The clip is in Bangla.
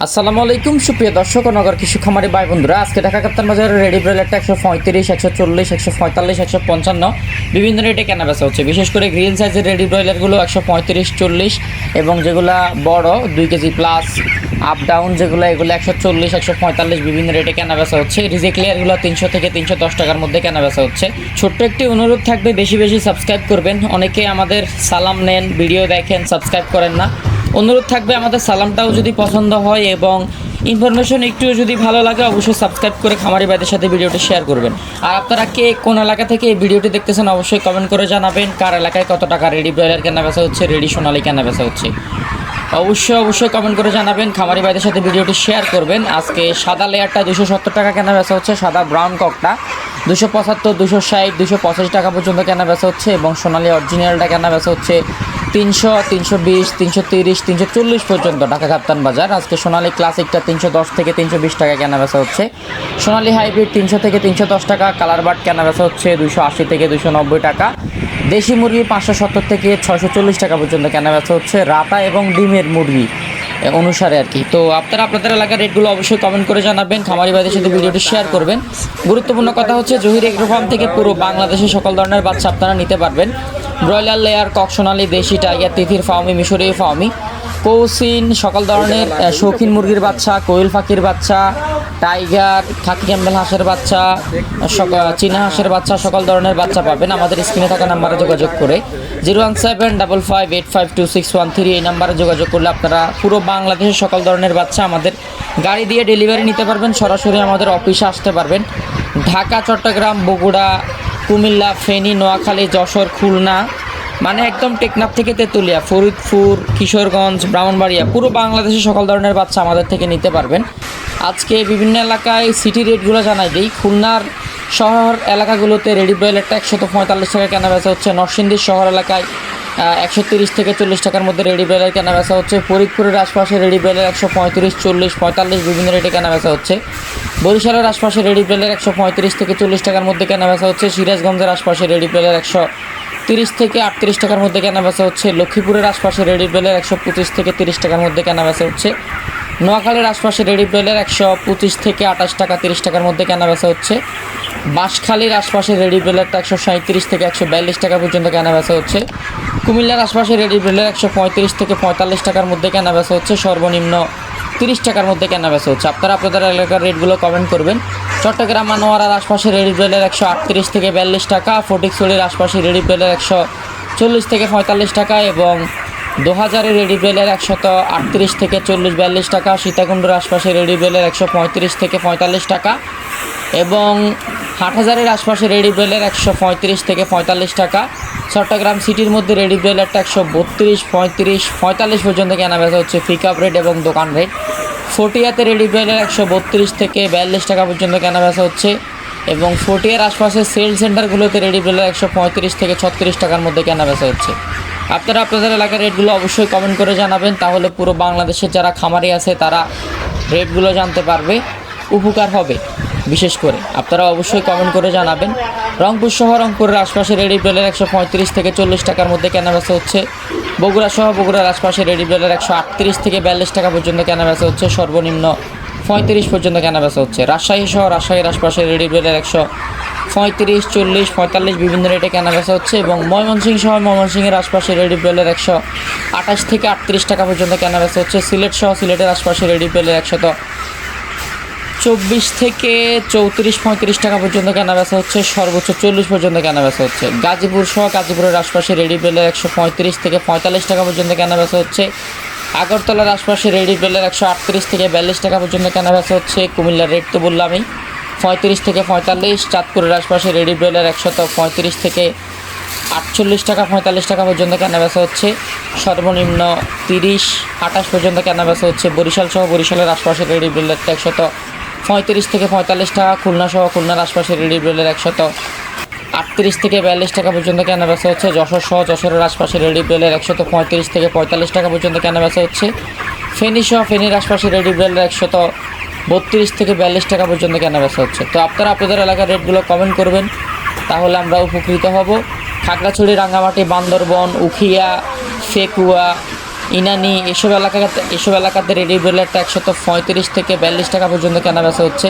আসসালামু আলাইকুম সুপ্রিয় দর্শক ও নগর কৃষি খামারি ভাই বন্ধুরা, আজকে ঢাকা কাপ্তান বাজারে রেডি ব্রয়লারটা 135, 140, 145, 155 বিভিন্ন রেটে কেনা বেচা হচ্ছে। বিশেষ করে গ্রিল সাইজের রেডি ব্রয়লারগুলো 135, 40 এবং যেগুলা বড় 2 কেজি প্লাস আপ ডাউন যেগুলো এগুলো 140, 145 বিভিন্ন রেটে কেনা বেচা হচ্ছে। রিজেক্ট লেয়ারগুলো 300 থেকে 310 টাকার মধ্যে কেনা বেচা হচ্ছে। ছোট্ট একটি অনুরোধ থাকবে, বেশি বেশি সাবস্ক্রাইব করবেন। অনেকে আমাদের সালাম নেন, ভিডিও দেখেন, সাবস্ক্রাইব করেন না। অনুরোধ থাকবে আমাদের সালামটাও যদি পছন্দ হয় এবং ইনফরমেশন একটু যদি ভালো লাগে অবশ্যই সাবস্ক্রাইব করে খামারি ভাইদের সাথে ভিডিওটি শেয়ার করবেন। আর আপনারা কে কোন এলাকা থেকে এই ভিডিওটি দেখতেছেন অবশ্যই কমেন্ট করে জানাবেন। কার এলাকায় কত টাকা রেডি ব্রয়লার কেনা বেচা হচ্ছে, রেডি সোনালি কেনা বেচা হচ্ছে, অবশ্যই কমেন্ট করে জানাবেন। খামারি ভাইদের সাথে ভিডিওটি শেয়ার করবেন। আজকে সাদা লেয়ারটা 270 টাকা কেনা বেচা হচ্ছে, সাদা ব্রাউন ককটা 275, 260, 285 টাকা পর্যন্ত কেনা বেচা হচ্ছে এবং সোনালি অরিজিনালটা কেনা বেচা হচ্ছে 300, 320, 330, 340 পর্যন্ত ঢাকা কাপ্তান বাজার। আজকে সোনালি ক্লাসিকটা 310 থেকে 320 টাকা কেনা বেচা হচ্ছে, সোনালি হাইব্রিড 300 থেকে 310 টাকা, কালার বার্ড কেনা বেচা হচ্ছে 280 থেকে 290 টাকা, দেশি মুরগি 570 থেকে 640 টাকা পর্যন্ত কেনা বেচা হচ্ছে, রাতা এবং ডিমের মুরগি অনুসারে আর কি। তো আপনারা আপনাদের এলাকার রেটগুলো অবশ্যই কমেন্ট করে জানাবেন, খামারি ভাইদের সাথে ভিডিওটি শেয়ার করবেন। গুরুত্বপূর্ণ কথা হচ্ছে জহির এগ্রো ফার্ম থেকে পুরো বাংলাদেশে সকল ধরনের বাচ্চা আপনারা নিতে পারবেন। ব্রয়লার লেয়ার, কক সোনালি, দেশি, টাইগার, তিথির ফার্মি, মিশরীয় ফার্মি, কৌসিন, সকল ধরনের শৌখিন মুরগির বাচ্চা, কোয়েল পাখির বাচ্চা, টাইগার, খাকি ক্যাম্বেল হাঁসের বাচ্চা, চীনা হাঁসের বাচ্চা, সকল ধরনের বাচ্চা পাবেন আমাদের স্ক্রিনে থাকা নাম্বারে যোগাযোগ করে 01755852613 এই নাম্বারে যোগাযোগ করলে আপনারা পুরো বাংলাদেশের সকল ধরনের বাচ্চা আমাদের গাড়ি দিয়ে ডেলিভারি নিতে পারবেন। সরাসরি আমাদের অফিসে আসতে পারবেন। ঢাকা, চট্টগ্রাম, বগুড়া, কুমিল্লা, ফেনী, নোয়াখালী, যশোর, খুলনা, মানে একদম টেকনাফ থেকে তেঁতুলিয়া, ফরিদপুর, কিশোরগঞ্জ, ব্রাহ্মণবাড়িয়া, পুরো বাংলাদেশে সকল ধরনের বাচ্চা আমাদের থেকে নিতে পারবেন। আজকে বিভিন্ন এলাকায় সিটি রেটগুলো জানাই দিই। খুলনার শহর এলাকাগুলোতে রেডি ব্রয়লারটা 145 টাকা কেনা বেচা হচ্ছে। নরসিংদীর শহর এলাকায় 130 থেকে 40 টাকার মধ্যে রেডি ব্রয়লার কেনা বেচা হচ্ছে। ফরিদপুরের আশপাশে রেডি ব্রয়লার 135, 40, 45 বিভিন্ন রেটে কেনা বেচা হচ্ছে। বরিশালের আশপাশে রেডি ব্রয়লার 135 থেকে 40 টাকার মধ্যে কেনা বেচা হচ্ছে। সিরাজগঞ্জের আশপাশে রেডি ব্রয়লার 130 থেকে 38 টাকার মধ্যে কেনা বেচা হচ্ছে। লক্ষ্মীপুরের আশপাশে রেডি ব্রয়লার 125 থেকে 30 টাকার মধ্যে কেনা বেচা হচ্ছে। নোয়াখালীর আশপাশে রেডি ব্রয়লার 125 থেকে 28 টাকা 30 টাকার মধ্যে কেনা বেচা হচ্ছে। বাঁশখালীর আশপাশে রেডি ব্রয়লারটা 137 থেকে 142 টাকা পর্যন্ত কেনা বেচা হচ্ছে। কুমিল্লার আশপাশে রেডি ব্রয়লার 135 থেকে 45 টাকার মধ্যে কেনা বেচা হচ্ছে, সর্বনিম্ন 30 টাকার মধ্যে কেনা বেচা হচ্ছে। আপনারা আপনাদের এলাকার রেটগুলো কমেন্ট করবেন। চট্টগ্রাম আনোয়ারার আশপাশে রেডি ব্রয়লার 138 থেকে 42 টাকা, ফটিকছড়ির আশপাশে রেডি ব্রয়লার 140 থেকে 45 টাকা এবং 2000-এর রেডি ব্রয়লার 138 থেকে 40-42 টাকা, সীতাকুণ্ডের আশপাশে রেডি ব্রয়লার 135 থেকে 45 টাকা এবং 8000-এর আশপাশে রেডি ব্রয়লার 135 থেকে 45 টাকা। চট্টগ্রাম সিটির মধ্যে রেডি ব্রয়লারটা 132, 35, 45 পর্যন্ত কেনা বেচা হচ্ছে, পিকআপ রেট এবং দোকান রেট। ফটিয়াতে রেডি ব্রয়লার 132 থেকে 42 টাকা পর্যন্ত কেনা বেচা হচ্ছে এবং ফটিয়ার আশপাশে সেল সেন্টারগুলোতে রেডি ব্রয়লার 135 থেকে 36 টাকার মধ্যে কেনা বেচা হচ্ছে। আপনারা আপনাদের এলাকার রেটগুলো অবশ্যই কমেন্ট করে জানাবেন, তাহলে পুরো বাংলাদেশের যারা খামারি আছে তারা রেটগুলো জানতে পারবে, উপকার হবে। বিশেষ করে আপনারা অবশ্যই কমেন্ট করে জানাবেন। রংপুর সহ রংপুরের আশপাশে রেডি ব্রয়লার 135 থেকে 40 টাকার মধ্যে কেনা বেচা হচ্ছে। বগুড়া সহ বগুড়ার আশপাশে রেডি ব্রয়লার 138 থেকে 42 টাকা পর্যন্ত কেনা বেচা হচ্ছে, সর্বনিম্ন 35 পর্যন্ত কেনা বেচা হচ্ছে। রাজশাহী সহ রাজশাহীর আশপাশে রেডি ব্রয়লার 135, 40, 45 বিভিন্ন রেটে কেনা বেচা হচ্ছে এবং ময়মনসিংহ সহ ময়মনসিংহের আশপাশে রেডি ব্রয়লার 128 থেকে 38 টাকা পর্যন্ত কেনা বেচা হচ্ছে। সিলেট সহ সিলেটের আশপাশে রেডি ব্রয়লার 124 থেকে 34, 35 টাকা পর্যন্ত কেনা বেচা হচ্ছে, সর্বোচ্চ 40 পর্যন্ত কেনা বেচা হচ্ছে। গাজীপুর সহ গাজীপুরের আশপাশে রেডি ব্রয়লার 135 থেকে 45 টাকা পর্যন্ত কেনা বেচা হচ্ছে। আগরতলার আশপাশে রেডি ব্রয়লার 138 থেকে 42 টাকা পর্যন্ত কেনা বেচা হচ্ছে। কুমিল্লার রেট তো বললামই, 35 থেকে 45। চাঁদপুরের আশপাশে রেডি ব্রয়লার 135 থেকে 48 টাকা 45 টাকা পর্যন্ত কেনা বেচা হচ্ছে, সর্বনিম্ন 30, 28 পর্যন্ত কেনা বেচা হচ্ছে। বরিশাল সহ বরিশালের আশপাশে রেডি ব্রয়লারটা 135 থেকে 45 টাকা। খুলনা সহ খুলনার আশপাশে রেডি ব্রয়লার 138 থেকে 42 টাকা পর্যন্ত কেনা বেচা হচ্ছে। যশোর সহ যশোরের আশপাশে রেডি ব্রয়লার 135 থেকে 45 টাকা পর্যন্ত কেনা বেচা হচ্ছে। ফেনী সহ ফেনীর আশপাশে রেডি ব্রয়লার 132 থেকে 42 টাকা পর্যন্ত কেনা বেচা হচ্ছে। তো আপনারা আপনাদের এলাকার রেটগুলো কমেন্ট করবেন, তাহলে আমরা উপকৃত হব। খাগড়াছড়ি, রাঙ্গামাটি, বান্দরবন, উখিয়া, ফেকুয়া, ইনানি এসব এলাকাতে রেডি ব্রয়লারটা 135 থেকে 42 টাকা পর্যন্ত কেনা বেচা হচ্ছে।